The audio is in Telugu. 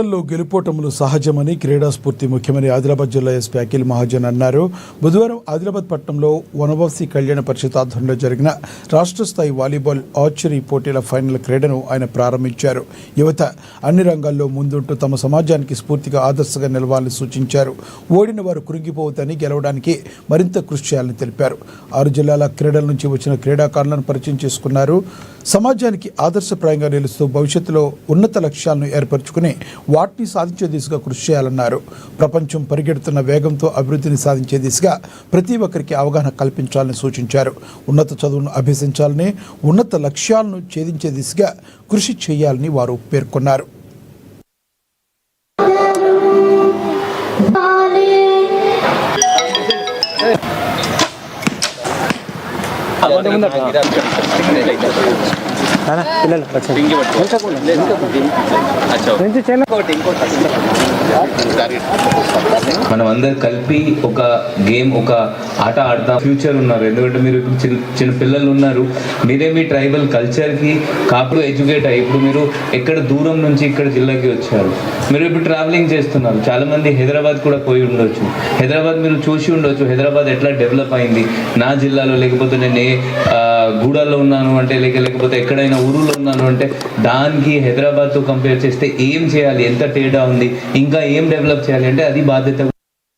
గెలుపోటములు సహజమని, క్రీడా స్ఫూర్తి ముఖ్యమని ఆదిలాబాద్ జిల్లా ఎస్పీ అఖిల్ మహాజన్ అన్నారు. బుధవారం ఆదిలాబాద్ పట్టణంలో వనవాసి కళ్యాణ పరిషత్ ఆధ్వర్యంలో జరిగిన రాష్ట్ర స్థాయి వాలీబాల్ ఆర్చరీ పోటీల ఫైనల్ క్రీడను ఆయన ప్రారంభించారు. యువత అన్ని రంగాల్లో ముందుంటూ తమ సమాజానికి స్ఫూర్తిగా ఆదర్శంగా నిలవాలని సూచించారు. ఓడిన వారు కృంగిపోవద్దని, గెలవడానికి మరింత కృషి చేయాలని తెలిపారు. 6 జిల్లాల క్రీడల నుంచి వచ్చిన క్రీడాకారులను పరిచయం చేసుకున్నారు. సమాజానికి ఆదర్శప్రాయంగా నిలుస్తూ భవిష్యత్తులో ఉన్నత లక్ష్యాలను ఏర్పరచుకుని వాటిని సాధించే దిశగా కృషి చేయాలన్నారు. ప్రపంచం పరిగెడుతున్న వేగంతో అభివృద్ధిని సాధించే దిశగా ప్రతి ఒక్కరికి అవగాహన కల్పించాలని సూచించారు. ఉన్నత చదువును అభ్యసించాలని, ఉన్నత లక్ష్యాలను ఛేదించే దిశగా కృషి చేయాలని వారు పేర్కొన్నారు. మనం అందరు కలిపి ఒక గేమ్, ఒక ఆట ఆడతాం. ఫ్యూచర్ ఉన్నారు, ఎందుకంటే మీరు చిన్న పిల్లలు ఉన్నారు. మీరే మీ ట్రైబల్ కల్చర్కి కాపులు ఎడ్యుకేట్ అయ్యి ఇప్పుడు మీరు ఎక్కడ దూరం నుంచి ఇక్కడ జిల్లాకి వచ్చారు. మీరు ఇప్పుడు ట్రావెలింగ్ చేస్తున్నారు. చాలామంది హైదరాబాద్ కూడా పోయి ఉండొచ్చు. హైదరాబాద్ మీరు చూసి ఉండొచ్చు, హైదరాబాద్ ఎట్లా డెవలప్ అయింది నా జిల్లాలో. లేకపోతే నేను గూడాల్లో ఉన్నాను అంటే, లేకపోతే ఎక్కడైనా ఊరులో ఉన్నాను అంటే, దానికి హైదరాబాద్తో కంపేర్ చేస్తే ఏం చేయాలి, ఎంత తేడా ఉంది, ఇంకా ఏం డెవలప్ చేయాలి అంటే అది బాధ్యత.